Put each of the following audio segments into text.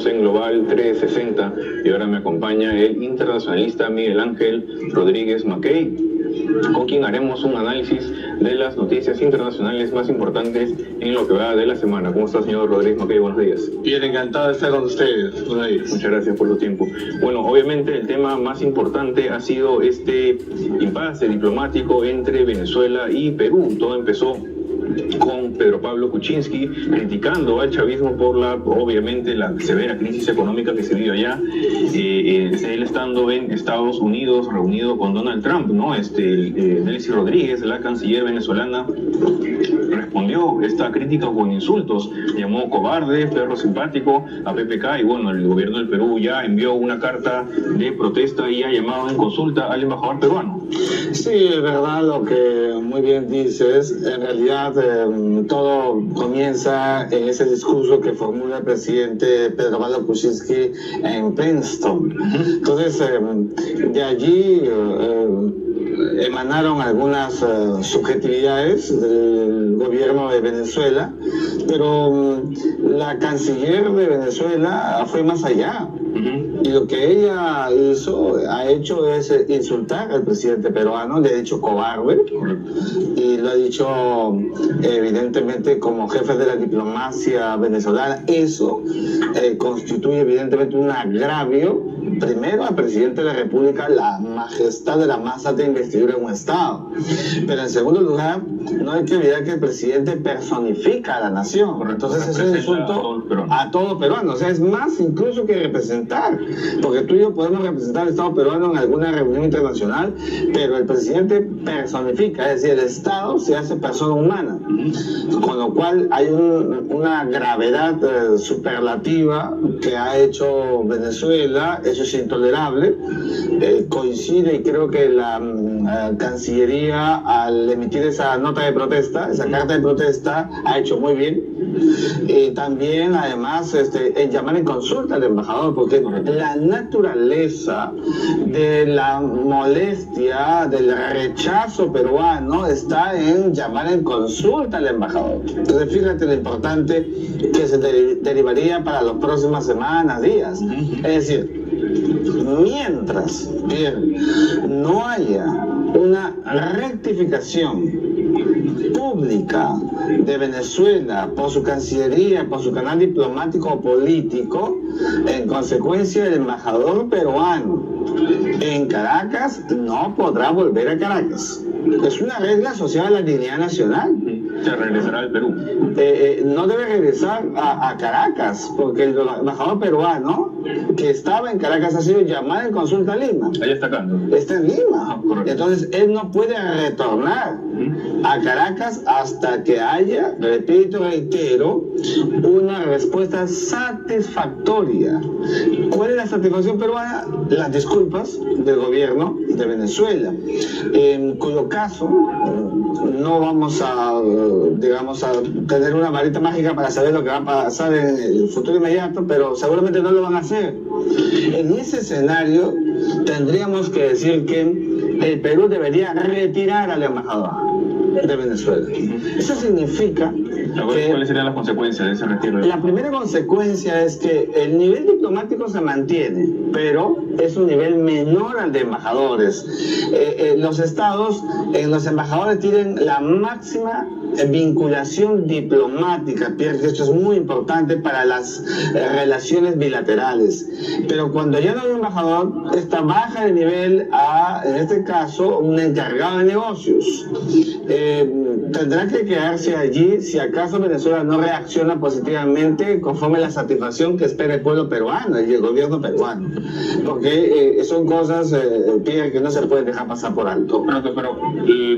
Estamos en Global 360 y ahora me acompaña el internacionalista Miguel Ángel Rodríguez Mackey, con quien haremos un análisis de las noticias internacionales más importantes en lo que va de la semana. ¿Cómo está, señor Rodríguez Mackey? Buenos días. Bien, encantado de estar con ustedes. Buenos días. Muchas gracias por su tiempo. Bueno, obviamente el tema más importante ha sido este impasse diplomático entre Venezuela y Perú. Todo empezó con Pedro Pablo Kuczynski criticando al chavismo por obviamente la severa crisis económica que se vive allá, él estando en Estados Unidos reunido con Donald Trump, ¿no? Delcy Rodríguez, la canciller venezolana, respondió esta crítica con insultos, llamó cobarde, perro simpático a PPK, y bueno, el gobierno del Perú ya envió una carta de protesta y ha llamado en consulta al embajador peruano. Sí, es verdad lo que muy bien dices. En realidad todo comienza en ese discurso que formula el presidente Pedro Pablo Kuczynski en Princeton. Entonces, de allí emanaron algunas subjetividades del gobierno de Venezuela, pero la canciller de Venezuela fue más allá. Y lo que ella ha hecho es insultar al presidente peruano, le ha dicho cobarde, y lo ha dicho evidentemente como jefe de la diplomacia venezolana. Eso constituye evidentemente un agravio, primero al presidente de la República, la majestad de la masa de investidura en un Estado, pero en segundo lugar, no hay que olvidar que el presidente personifica a la nación. Entonces es un insulto a todo peruano, o sea, es más incluso que representar, porque tú y yo podemos representar al Estado peruano en alguna reunión internacional, pero el presidente personifica, es decir, el Estado se hace persona humana, con lo cual hay una gravedad superlativa que ha hecho Venezuela. Eso es intolerable. Coincide, y creo que la Cancillería, al emitir esa nota de protesta, esa carta de protesta, ha hecho muy bien. Y también, además, en llamar en consulta al embajador, porque la naturaleza de la molestia, del rechazo peruano, está en llamar en consulta al embajador. Entonces, fíjate lo importante que se derivaría para las próximas semanas, días. Es decir, mientras no haya una rectificación pública de Venezuela por su cancillería, por su canal diplomático o político, en consecuencia el embajador peruano en Caracas no podrá volver a Caracas. Es una regla asociada a la dignidad nacional. Se regresará al Perú. No debe regresar a Caracas, porque el embajador peruano que estaba en Caracas ha sido llamado en consulta a Lima. Ahí está acá. Está en Lima. Entonces él no puede retornar a Caracas hasta que haya, repito, reitero, una respuesta satisfactoria. ¿Cuál es la satisfacción peruana? Las disculpas del gobierno de Venezuela, en cuyo caso no vamos a, digamos, a tener una varita mágica para saber lo que va a pasar en el futuro inmediato, pero seguramente no lo van a hacer. En ese escenario tendríamos que decir que el Perú debería retirar al embajador de Venezuela. Eso significa ¿cuáles serían las consecuencias de ese retiro? La primera consecuencia es que el nivel diplomático se mantiene, pero es un nivel menor al de embajadores. Los estados, los embajadores tienen la máxima vinculación diplomática, Pierre, que esto es muy importante para las relaciones bilaterales. Pero cuando ya no hay un embajador, esta baja de nivel a, en este caso, un encargado de negocios. Tendrá que quedarse allí si acaso Venezuela no reacciona positivamente conforme a la satisfacción que espera el pueblo peruano y el gobierno peruano. Porque son cosas, Pierre, que no se pueden dejar pasar por alto. Pero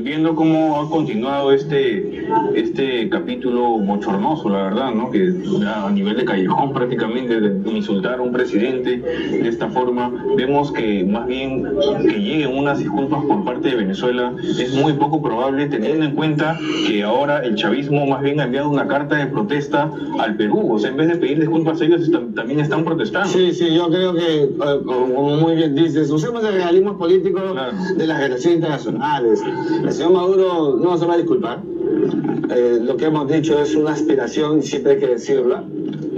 viendo cómo ha continuado este capítulo bochornoso, la verdad, ¿no? Que a nivel de callejón prácticamente, de insultar a un presidente de esta forma, vemos que más bien que lleguen unas disculpas por parte de Venezuela es muy poco probable, teniendo en cuenta que ahora el chavismo más bien ha enviado una carta de protesta al Perú. O sea, en vez de pedir disculpas, ellos también están protestando. Sí, yo creo que, como muy bien dices, usemos el realismo político de las relaciones internacionales. El señor Maduro no se va a disculpar. lo que hemos dicho es una aspiración y siempre hay que decirla,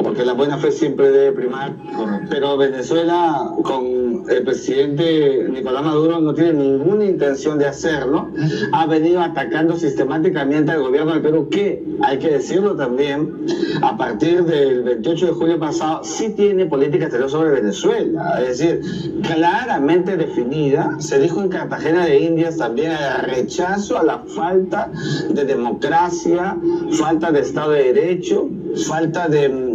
porque la buena fe siempre debe primar. Correcto. Pero Venezuela con el presidente Nicolás Maduro no tiene ninguna intención de hacerlo. Ha venido atacando sistemáticamente al gobierno del Perú, que hay que decirlo también, a partir del 28 de julio pasado sí tiene política exterior sobre Venezuela, es decir, claramente definida. Se dijo en Cartagena de Indias también el rechazo a la falta de democracia, falta de Estado de Derecho, falta de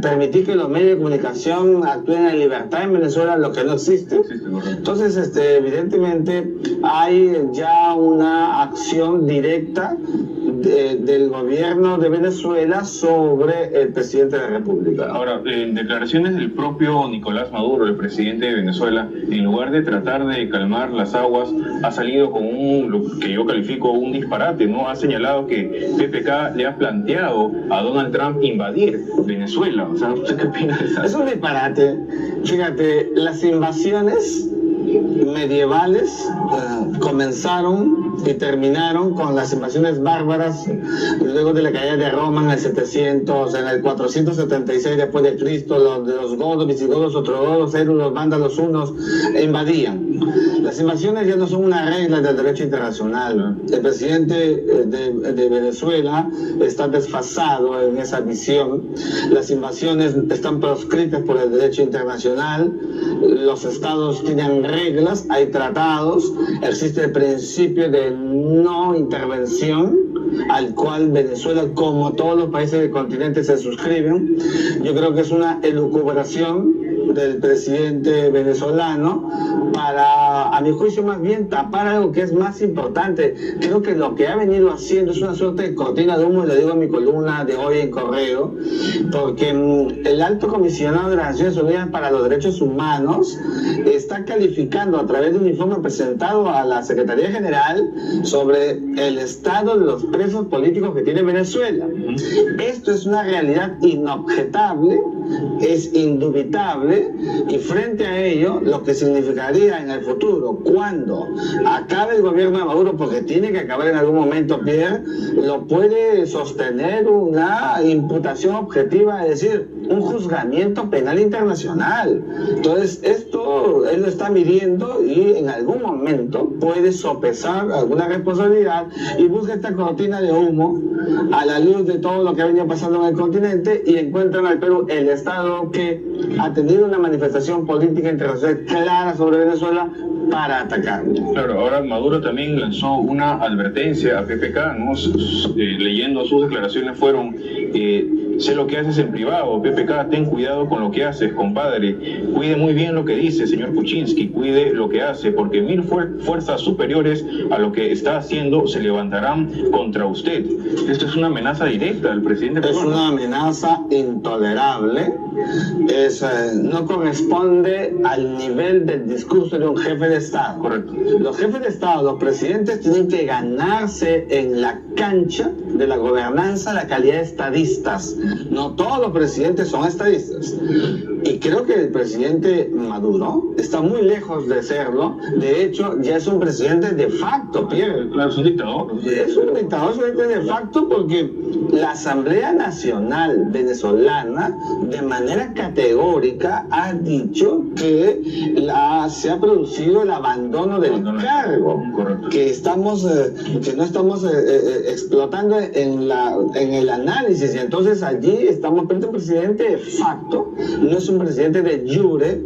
permitir que los medios de comunicación actúen en libertad en Venezuela, lo que no existe. Entonces, evidentemente hay ya una acción directa del gobierno de Venezuela sobre el presidente de la República. Ahora, en declaraciones del propio Nicolás Maduro, el presidente de Venezuela, en lugar de tratar de calmar las aguas, ha salido con lo que yo califico un disparate, ¿no? Ha señalado que PPK le ha planteado a Donald Trump invadir Venezuela. O sea, ¿usted qué opina de eso? Es un disparate. Fíjate, las invasiones medievales comenzaron y terminaron con las invasiones bárbaras luego de la caída de Roma en el 700, en el 476 después de Cristo. Los godos, visigodos, ostrogodos, los vándalos, hunos invadían. Las invasiones ya no son una regla del derecho internacional. El presidente de Venezuela está desfasado en esa visión. Las invasiones están proscritas por el derecho internacional. Los estados tienen reglas, hay tratados, existe el principio de no intervención al cual Venezuela, como todos los países del continente, se suscriben. Yo creo que es una elucubración del presidente venezolano para, a mi juicio, más bien tapar algo que es más importante. Creo que lo que ha venido haciendo es una suerte de cortina de humo, y lo digo en mi columna de hoy en Correo, porque el alto comisionado de las Naciones Unidas para los Derechos Humanos está calificando a través de un informe presentado a la Secretaría General sobre el estado de los presos políticos que tiene Venezuela. Esto es una realidad inobjetable, es indubitable, y frente a ello, lo que significaría en el futuro, cuando acabe el gobierno de Maduro, porque tiene que acabar en algún momento, Pierre, lo puede sostener una imputación objetiva, es decir, un juzgamiento penal internacional. Entonces, esto él lo está midiendo y en algún momento puede sopesar alguna responsabilidad y busca esta cortina de humo a la luz de todo lo que ha venido pasando en el continente, y encuentran al Perú el Estado que ha tenido una manifestación política internacional clara sobre Venezuela para atacarlo. Claro, ahora Maduro también lanzó una advertencia a PPK, ¿no? Leyendo sus declaraciones fueron: sé lo que haces en privado, PPK, ten cuidado con lo que haces, compadre, cuide muy bien lo que dice, señor Kuczynski, cuide lo que hace, porque 1000 fuerzas superiores a lo que está haciendo se levantarán contra usted. Esto es una amenaza directa del presidente peruano. Es una amenaza intolerable, no corresponde al nivel del discurso de un jefe de Estado. Correcto. Los jefes de Estado, los presidentes, tienen que ganarse en la cancha de la gobernanza la calidad de estadistas. No todos los presidentes son estadistas. Y creo que el presidente Maduro está muy lejos de serlo. De hecho, ya es un presidente de facto, Pierre. Claro, es un dictador. Es un dictador de facto, porque la Asamblea Nacional venezolana de manera categórica ha dicho que se ha producido el abandono del cargo, que no estamos explotando en el análisis, y entonces allí estamos frente a un presidente de facto, no es un presidente de jure,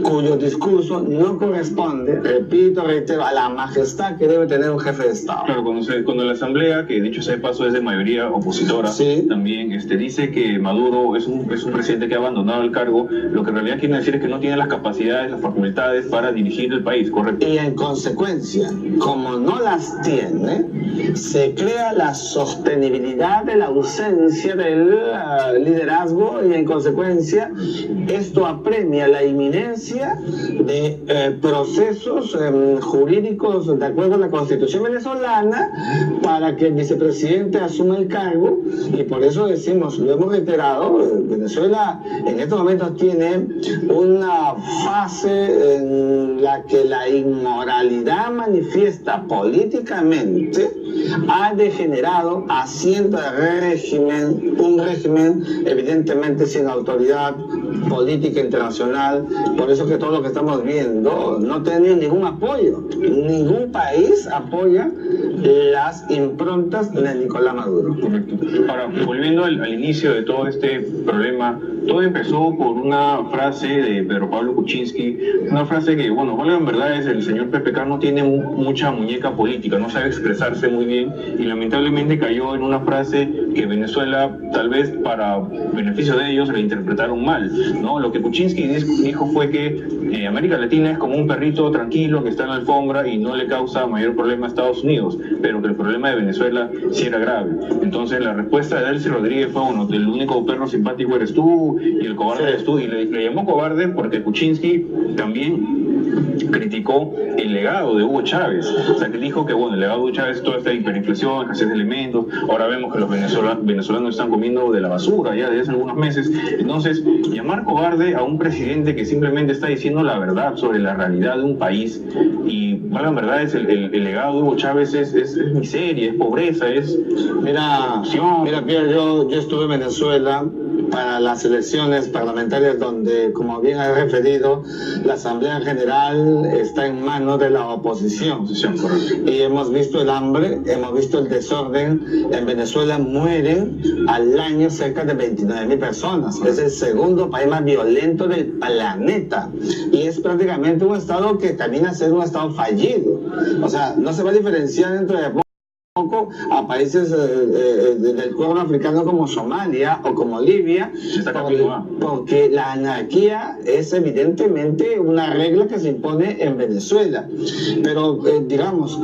cuyo discurso no corresponde, repito, reitero, a la majestad que debe tener un jefe de Estado. Claro, cuando la Asamblea, que dicho sea de paso es de mayoría opositora, sí, también dice que Maduro es un presidente que ha abandonado el cargo, lo que en realidad quiere decir es que no tiene las capacidades, las facultades para dirigir el país, ¿correcto? Y en consecuencia, como no las tiene, se crea la sostenibilidad de la ausencia del liderazgo, y en consecuencia esto apremia la inminencia inicia de procesos jurídicos de acuerdo a la Constitución venezolana para que el vicepresidente asuma el cargo, y por eso decimos, lo hemos reiterado, Venezuela en estos momentos tiene una fase en la que la inmoralidad manifiesta políticamente ha degenerado, haciendo un régimen evidentemente sin autoridad política internacional. Por eso que todo lo que estamos viendo no tiene ningún apoyo. Ningún país apoya las improntas de Nicolás Maduro. Correcto. Ahora, volviendo al inicio de todo este problema, todo empezó por una frase de Pedro Pablo Kuczynski, una frase que, bueno, en verdad es el señor PPK no tiene mucha muñeca política, no sabe expresarse muy bien, y lamentablemente cayó en una frase que Venezuela, tal vez para beneficio de ellos, la interpretaron mal, ¿no? Lo que Kuczynski dijo fue que América Latina es como un perrito tranquilo que está en la alfombra y no le causa mayor problema a Estados Unidos, pero que el problema de Venezuela sí era grave. Entonces la respuesta de Delcy Rodríguez fue, bueno, el único perro simpático eres tú y el cobarde eres tú, y le llamó cobarde porque Kuczynski también criticó el legado de Hugo Chávez, o sea, que dijo que, bueno, el legado de Hugo Chávez, toda esta hiperinflación, escasez de alimentos, ahora vemos que los venezolanos están comiendo de la basura ya desde hace algunos meses. Entonces, llamar cobarde a un presidente que simplemente está diciendo la verdad sobre la realidad de un país, y la verdad es el legado de Hugo Chávez es miseria, es pobreza, es... Mira, Pierre, yo estuve en Venezuela para las elecciones parlamentarias donde, como bien has referido, la Asamblea General está en manos de la oposición. Y hemos visto el hambre, hemos visto el desorden. En Venezuela mueren al año cerca de 29.000 personas. Es el segundo país más violento del planeta. Y es prácticamente un estado que camina a ser un estado fallido. O sea, no se va a diferenciar dentro de poco a países del cuerno africano como Somalia o como Libia, porque la anarquía es evidentemente una regla que se impone en Venezuela. Pero digamos,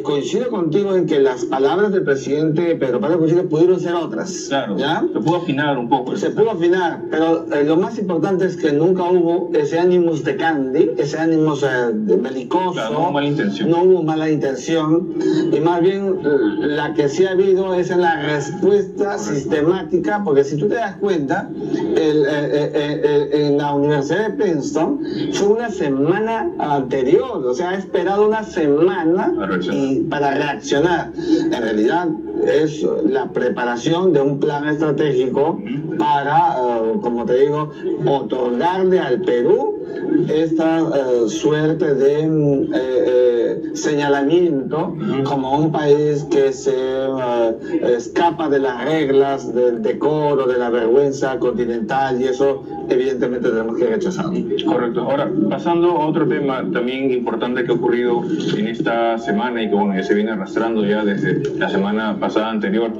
coincido contigo en que las palabras del presidente Pedro Pablo Kuczynski pudieron ser otras. Claro, ¿ya? Se pudo afinar un poco. Se pudo afinar, pero lo más importante es que nunca hubo ese ánimos de Candy, ese ánimos belicoso. Claro, no hubo mala intención. No hubo mala intención, y más bien la que sí ha habido es en la respuesta sistemática, porque si tú te das cuenta, en la Universidad de Princeton fue una semana anterior, o sea, ha esperado una semana para reaccionar. En realidad es la preparación de un plan estratégico para, como te digo, otorgarle al Perú esta suerte de señalamiento como un país que se escapa de las reglas del decoro, de la vergüenza continental, y eso evidentemente tenemos que rechazarlo. Correcto. Ahora, pasando a otro tema también importante que ha ocurrido en esta semana y que, bueno, ya se viene arrastrando ya desde la semana pasada anterior,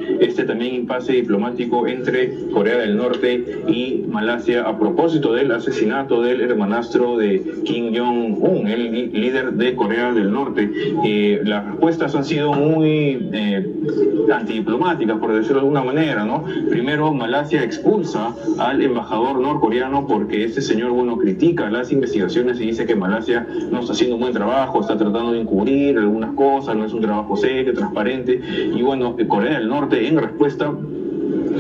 también impasse diplomático entre Corea del Norte y Malasia a propósito del asesinato del hermanastro de Kim Jong-un, el líder de Corea del Norte. Las respuestas han sido muy antidiplomáticas, por decirlo de alguna manera, ¿no? Primero, Malasia expulsa al embajador norcoreano porque este señor, bueno, critica las investigaciones y dice que Malasia no está haciendo un buen trabajo, está tratando de encubrir algunas cosas, no es un trabajo serio, transparente. Y bueno, Corea del Norte en respuesta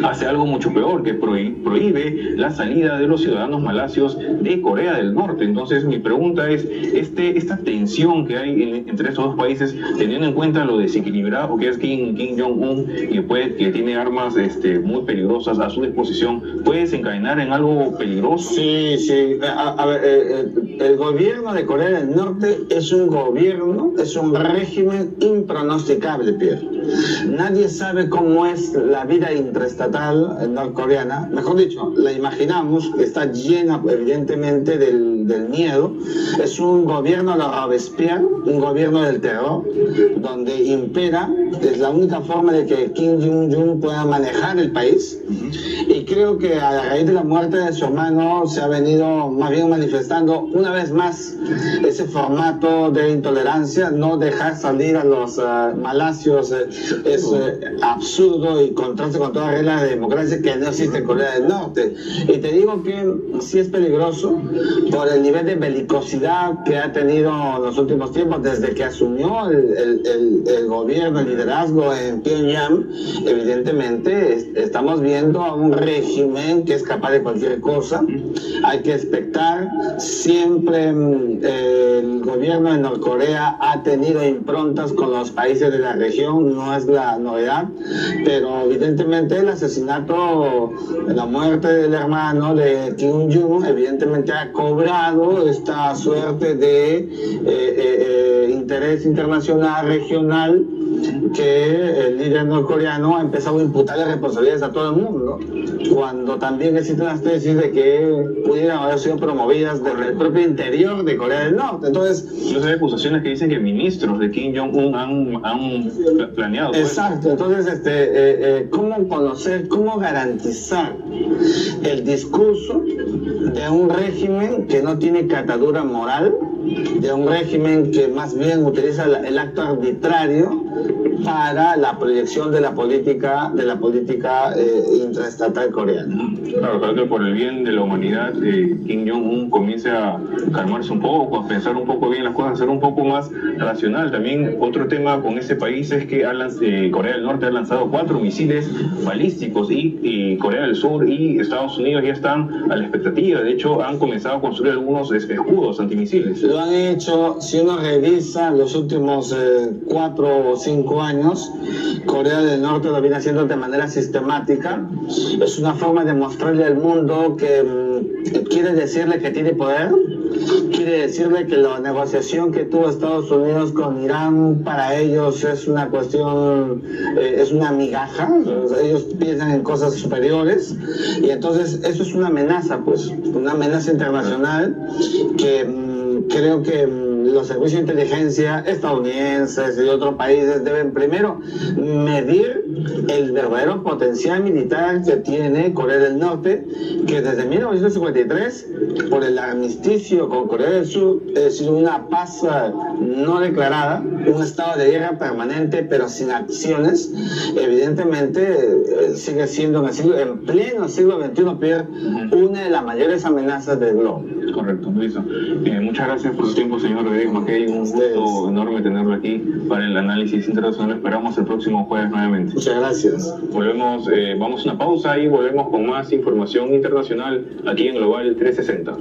hace algo mucho peor, que prohíbe la salida de los ciudadanos malasios de Corea del Norte. Entonces mi pregunta es, esta tensión que hay entre estos dos países, teniendo en cuenta lo desequilibrado que es Kim Jong-un, que tiene armas muy peligrosas a su disposición, ¿puede desencadenar en algo peligroso? Sí. A ver, el gobierno de Corea del Norte es un régimen impronosticable, Pierre. Nadie sabe cómo es la vida intraestatal norcoreana. Mejor dicho, la imaginamos, que está llena evidentemente del miedo. Es un gobierno a la Robespierre, un gobierno del terror, donde impera, es la única forma de que Kim Jong-un pueda manejar el país. Y creo que a raíz de la muerte de su hermano se ha venido más bien manifestando una una vez más ese formato de intolerancia, no dejar salir a los malacios, es absurdo y contraste con toda regla de democracia que no existe en Corea del Norte. Y te digo que sí es peligroso por el nivel de belicosidad que ha tenido en los últimos tiempos, desde que asumió el gobierno, el liderazgo en Pyongyang. Evidentemente estamos viendo a un régimen que es capaz de cualquier cosa. Hay que expectar, siempre el gobierno de Norcorea ha tenido improntas con los países de la región, no es la novedad, pero evidentemente el asesinato, la muerte del hermano de Kim Jong-un evidentemente ha cobrado esta suerte de interés internacional, regional, que el líder norcoreano ha empezado a imputarle responsabilidades a todo el mundo, cuando también existen las tesis de que pudieran haber sido promovidas desde el propio interior de Corea del Norte. Entonces, incluso hay acusaciones que dicen que ministros de Kim Jong-un han planeado. Exacto. Entonces, ¿cómo conocer, cómo garantizar el discurso de un régimen que no tiene catadura moral, de un régimen que más bien utiliza el acto arbitrario para la proyección de la política intraestatal coreana? Claro, creo que por el bien de la humanidad, Kim Jong-un comience a calmarse un poco, a pensar un poco bien las cosas, a ser un poco más racional. También otro tema con ese país es que Corea del Norte ha lanzado 4 misiles balísticos y Corea del Sur y Estados Unidos ya están a la expectativa. De hecho, han comenzado a construir algunos escudos antimisiles. Lo han hecho. Si uno revisa los últimos 4 o 5 años, Corea del Norte lo viene haciendo de manera sistemática. Es una forma de mostrarle al mundo que quiere decirle que tiene poder, quiere decirle que la negociación que tuvo Estados Unidos con Irán para ellos es una cuestión, es una migaja. Ellos piensan en cosas superiores, y entonces eso es una amenaza, pues, una amenaza internacional que creo que los servicios de inteligencia estadounidenses y de otros países deben primero medir el verdadero potencial militar que tiene Corea del Norte, que desde 1953, por el armisticio con Corea del Sur, es una paz no declarada, un estado de guerra permanente pero sin acciones. Evidentemente sigue siendo en pleno siglo XXI, Pierre, una de las mayores amenazas del globo. Correcto, Luis. Muchas gracias por su tiempo, señor Rodríguez Mackey. Un gusto enorme tenerlo aquí para el análisis internacional. Esperamos el próximo jueves nuevamente. Muchas gracias. Volvemos, vamos a una pausa y volvemos con más información internacional aquí en Global 360.